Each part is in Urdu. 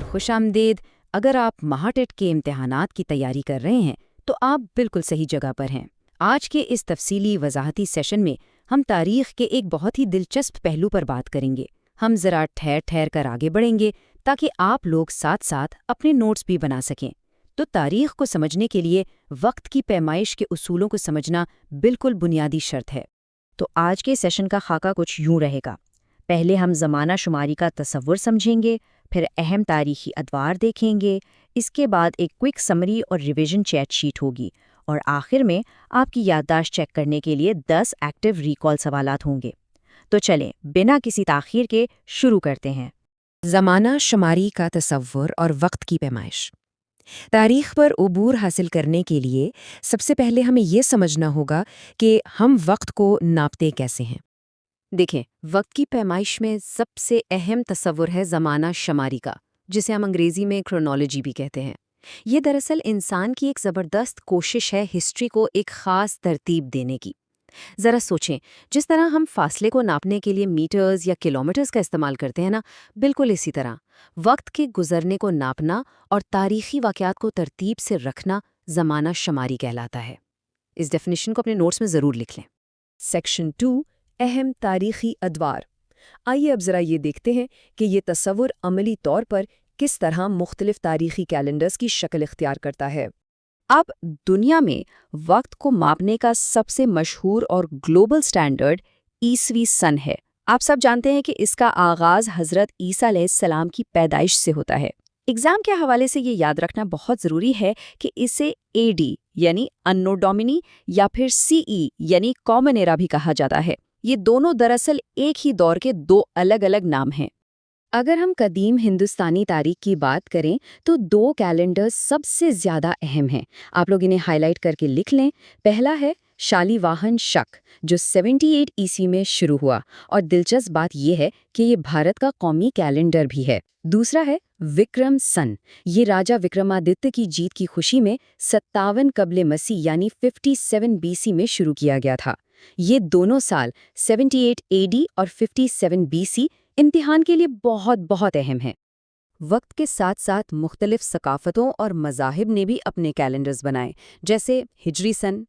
خوش آمدید۔ اگر آپ مہاٹیٹ کے امتحانات کی تیاری کر رہے ہیں تو آپ بالکل صحیح جگہ پر ہیں۔ آج کے اس تفصیلی وضاحتی سیشن میں ہم تاریخ کے ایک بہت ہی دلچسپ پہلو پر بات کریں گے۔ ہم ذرا ٹھہر کر آگے بڑھیں گے تاکہ آپ لوگ ساتھ ساتھ اپنے نوٹس بھی بنا سکیں۔ تو تاریخ کو سمجھنے کے لیے وقت کی پیمائش کے اصولوں کو سمجھنا بالکل بنیادی شرط ہے۔ تو آج کے سیشن کا خاکہ کچھ یوں رہے گا۔ پہلے ہم زمانہ شماری کا تصور سمجھیں گے، پھر اہم تاریخی ادوار دیکھیں گے، اس کے بعد ایک کوئک سمری اور ریویژن چیٹ شیٹ ہوگی، اور آخر میں آپ کی یادداشت چیک کرنے کے لیے 10 ایکٹیو ریکال سوالات ہوں گے۔ تو چلیں بنا کسی تاخیر کے شروع کرتے ہیں۔ زمانہ شماری کا تصور اور وقت کی پیمائش۔ تاریخ پر عبور حاصل کرنے کے لیے سب سے پہلے ہمیں یہ سمجھنا ہوگا کہ ہم وقت کو ناپتے کیسے ہیں۔ دیکھیں، وقت کی پیمائش میں سب سے اہم تصور ہے زمانہ شماری کا، جسے ہم انگریزی میں کرونالوجی بھی کہتے ہیں۔ یہ دراصل انسان کی ایک زبردست کوشش ہے ہسٹری کو ایک خاص ترتیب دینے کی۔ ذرا سوچیں، جس طرح ہم فاصلے کو ناپنے کے لیے میٹرز یا کلومیٹرز کا استعمال کرتے ہیں نا، بالکل اسی طرح وقت کے گزرنے کو ناپنا اور تاریخی واقعات کو ترتیب سے رکھنا زمانہ شماری کہلاتا ہے۔ اس ڈیفینیشن کو اپنے نوٹس میں ضرور لکھ لیں۔ سیکشن 2، اہم تاریخی ادوار۔ آئیے اب ذرا یہ دیکھتے ہیں کہ یہ تصور عملی طور پر کس طرح مختلف تاریخی کیلنڈرز کی شکل اختیار کرتا ہے۔ اب دنیا میں وقت کو ماپنے کا سب سے مشہور اور گلوبل سٹینڈرڈ عیسوی سن ہے۔ آپ سب جانتے ہیں کہ اس کا آغاز حضرت عیسیٰ علیہ السلام کی پیدائش سے ہوتا ہے۔ ایگزام کے حوالے سے یہ یاد رکھنا بہت ضروری ہے کہ اسے اے ڈی یعنی انو ڈومینی یا پھر سی ای یعنی کامن ایرا بھی کہا جاتا ہے۔ یہ دونوں دراصل ایک ہی دور کے دو الگ الگ نام ہیں۔ اگر ہم قدیم ہندوستانی تاریخ کی بات کریں تو 2 کیلنڈر سب سے زیادہ اہم ہیں۔ آپ لوگ انہیں ہائی لائٹ کر کے لکھ لیں۔ پہلا ہے شالی واہن شک، جو 78 عیسوی میں شروع ہوا، اور دلچسپ بات یہ ہے کہ یہ بھارت کا قومی کیلنڈر بھی ہے۔ دوسرا ہے وکرم سن، یہ راجہ وکرمادتیہ کی جیت کی خوشی میں 57 قبل مسیح یعنی 57 بی سی میں شروع کیا گیا تھا۔ یہ دونوں سال 78 اے ڈی اور 57 بی سی امتحان کے لیے بہت بہت اہم ہیں۔ وقت کے ساتھ ساتھ مختلف ثقافتوں اور مذاہب نے بھی اپنے کیلنڈرز بنائے، جیسے ہجری سن۔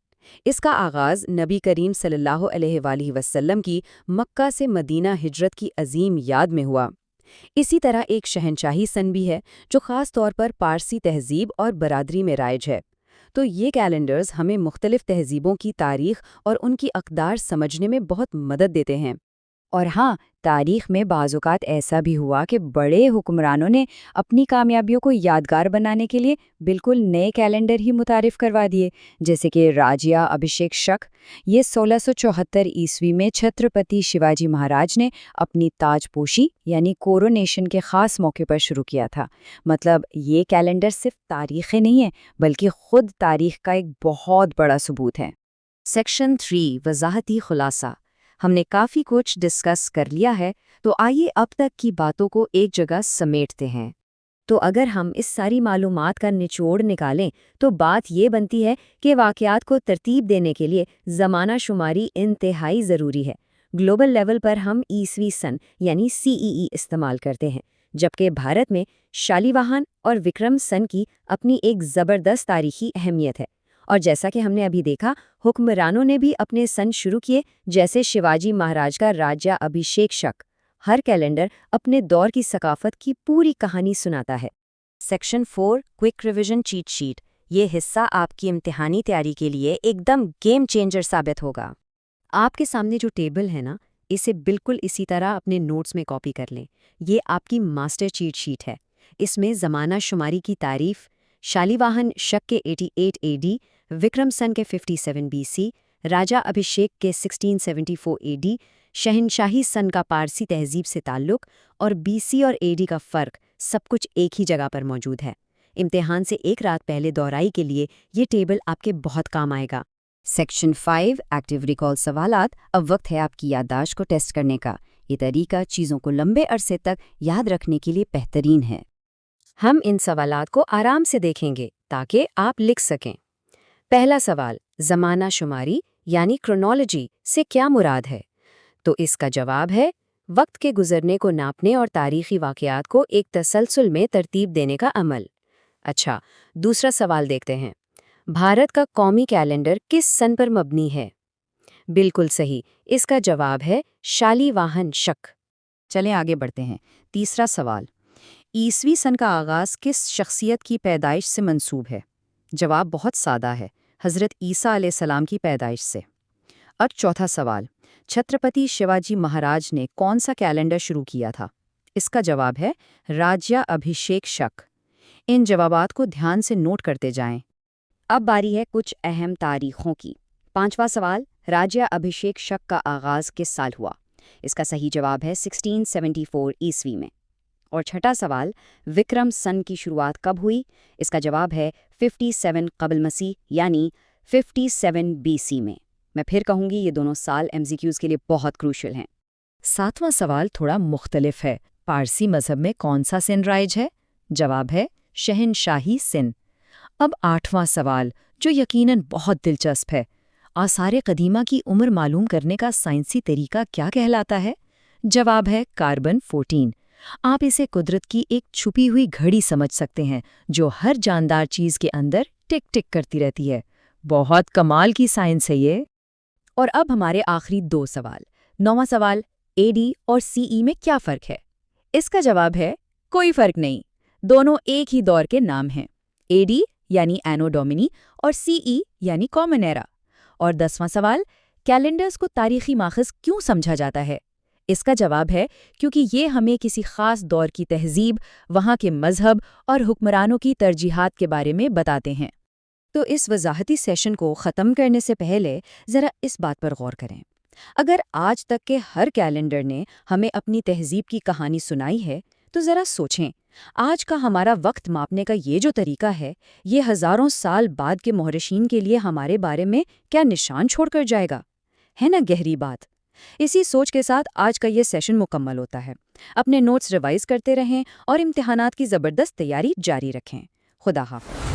اس کا آغاز نبی کریم صلی اللہ علیہ وآلہ وسلم کی مکہ سے مدینہ ہجرت کی عظیم یاد میں ہوا۔ اسی طرح ایک شہنشاہی سن بھی ہے جو خاص طور پر پارسی تہذیب اور برادری میں رائج ہے۔ تو یہ کیلنڈرز ہمیں مختلف تہذیبوں کی تاریخ اور ان کی اقدار سمجھنے میں بہت مدد دیتے ہیں۔ اور ہاں، تاریخ میں بعض اوقات ایسا بھی ہوا کہ بڑے حکمرانوں نے اپنی کامیابیوں کو یادگار بنانے کے لیے بالکل نئے کیلنڈر ہی متعارف کروا دیے، جیسے کہ راجیہ ابھیشیک شک۔ یہ 1674 عیسوی میں چھترپتی شیواجی مہاراج نے اپنی تاج پوشی یعنی کورونیشن کے خاص موقع پر شروع کیا تھا۔ مطلب یہ کیلنڈر صرف تاریخ نہیں ہے بلکہ خود تاریخ کا ایک بہت بڑا ثبوت ہے۔ سیکشن 3، وضاحتی خلاصہ۔ ہم نے کافی کچھ ڈسکس کر لیا ہے، تو آئیے اب تک کی باتوں کو ایک جگہ سمیٹتے ہیں۔ تو اگر ہم اس ساری معلومات کا نچوڑ نکالیں تو بات یہ بنتی ہے کہ واقعات کو ترتیب دینے کے لیے زمانہ شماری انتہائی ضروری ہے۔ گلوبل لیول پر ہم عیسوی سن یعنی سی ای ای استعمال کرتے ہیں، جبکہ بھارت میں شالی واہن اور وکرم سن کی اپنی ایک زبردست تاریخی اہمیت ہے۔ اور جیسا کہ ہم نے ابھی دیکھا، حکمرانوں نے بھی اپنے سن شروع کیے، جیسے شیواجی مہاراج کا راجیہ ابھیشیک شک۔ ہر کیلنڈر اپنے دور کی ثقافت کی پوری کہانی سناتا ہے۔ Section 4، quick revision chat sheet. یہ حصہ آپ کی امتحانی تیاری کے لیے ایک دم گیم چینجر ثابت ہوگا۔ آپ کے سامنے جو ٹیبل ہے نا، اسے بالکل اسی طرح اپنے نوٹس میں کاپی کر لیں۔ یہ آپ کی ماسٹر چیٹ شیٹ ہے۔ اس میں زمانہ شماری کی تعریف، شالی واہن شک کے 88 اے ڈی، وکرم سن کے 57 بی سی، راجہ ابھیشیک کے 1674 اے ڈی، شہنشاہی سن کا پارسی تہذیب سے تعلق، اور بی سی اور اے ڈی کا فرق، سب کچھ ایک ہی جگہ پر موجود ہے۔ امتحان سے ایک رات پہلے دہرائی کے لیے یہ ٹیبل آپ کے بہت کام آئے گا۔ سیکشن 5، ایکٹیو ریکال سوالات۔ اب وقت ہے آپ کی یادداشت کو ٹیسٹ کرنے کا۔ یہ طریقہ چیزوں کو لمبے عرصے تک یاد رکھنے کے لیے بہترین ہے۔ ہم ان سوالات کو آرام سے دیکھیں گے تاکہ آپ لکھ سکیں۔ پہلا سوال، زمانہ شماری یعنی کرونالوجی سے کیا مراد ہے؟ تو اس کا جواب ہے وقت کے گزرنے کو ناپنے اور تاریخی واقعات کو ایک تسلسل میں ترتیب دینے کا عمل۔ اچھا، دوسرا سوال دیکھتے ہیں۔ بھارت کا قومی کیلنڈر کس سن پر مبنی ہے؟ بالکل صحیح، اس کا جواب ہے شالی واہن شک۔ چلیں آگے بڑھتے ہیں۔ تیسرا سوال، عیسوی سن کا آغاز کس شخصیت کی پیدائش سے منسوب ہے؟ جواب بہت سادہ ہے، حضرت عیسیٰ علیہ السلام کی پیدائش سے۔ اور چوتھا سوال، چھترپتی شیواجی مہاراج نے کون سا کیلنڈر شروع کیا تھا؟ اس کا جواب ہے راجیہ ابھیشیک شک۔ ان جوابات کو دھیان سے نوٹ کرتے جائیں۔ اب باری ہے کچھ اہم تاریخوں کی۔ پانچواں سوال، راجیہ ابھیشیک شک کا آغاز کس سال ہوا؟ اس کا صحیح جواب ہے 1674 عیسوی میں۔ اور چھٹا سوال، وکرم سن کی شروعات کب ہوئی؟ اس کا جواب ہے 57 قبل مسیح یعنی 57 BC میں۔ میں پھر کہوں گی یہ دونوں سال MCQs کے لیے بہت کروشل ہیں۔ ساتواں سوال تھوڑا مختلف ہے۔ پارسی مذہب میں کون سا سن رائج ہے؟ جواب ہے شہنشاہی سن۔ اب آٹھواں سوال، جو یقیناً بہت دلچسپ ہے۔ آثار قدیمہ کی عمر معلوم کرنے کا سائنسی طریقہ کیا کہلاتا ہے؟ جواب ہے کاربن 14۔ آپ اسے قدرت کی ایک چھپی ہوئی گھڑی سمجھ سکتے ہیں جو ہر جاندار چیز کے اندر ٹک ٹک کرتی رہتی ہے۔ بہت کمال کی سائنس ہے یہ۔ اور اب ہمارے آخری دو سوال۔ نواں سوال، AD اور CE میں کیا فرق ہے؟ اس کا جواب ہے کوئی فرق نہیں، دونوں ایک ہی دور کے نام ہیں۔ AD یعنی اینو ڈومینی اور CE یعنی کامن ایرا۔ اور 10واں سوال، کیلنڈرز کو تاریخی ماخذ کیوں سمجھا جاتا ہے؟ اس کا جواب ہے کیونکہ یہ ہمیں کسی خاص دور کی تہذیب، وہاں کے مذہب اور حکمرانوں کی ترجیحات کے بارے میں بتاتے ہیں۔ تو اس وضاحتی سیشن کو ختم کرنے سے پہلے ذرا اس بات پر غور کریں۔ اگر آج تک کے ہر کیلنڈر نے ہمیں اپنی تہذیب کی کہانی سنائی ہے تو ذرا سوچیں، آج کا ہمارا وقت ماپنے کا یہ جو طریقہ ہے، یہ ہزاروں سال بعد کے مورشین کے لیے ہمارے بارے میں کیا نشان چھوڑ کر جائے گا؟ ہے نا گہری بات؟ اسی سوچ کے ساتھ آج کا یہ سیشن مکمل ہوتا ہے۔ اپنے نوٹس ریوائز کرتے رہیں اور امتحانات کی زبردست تیاری جاری رکھیں۔ خدا حافظ۔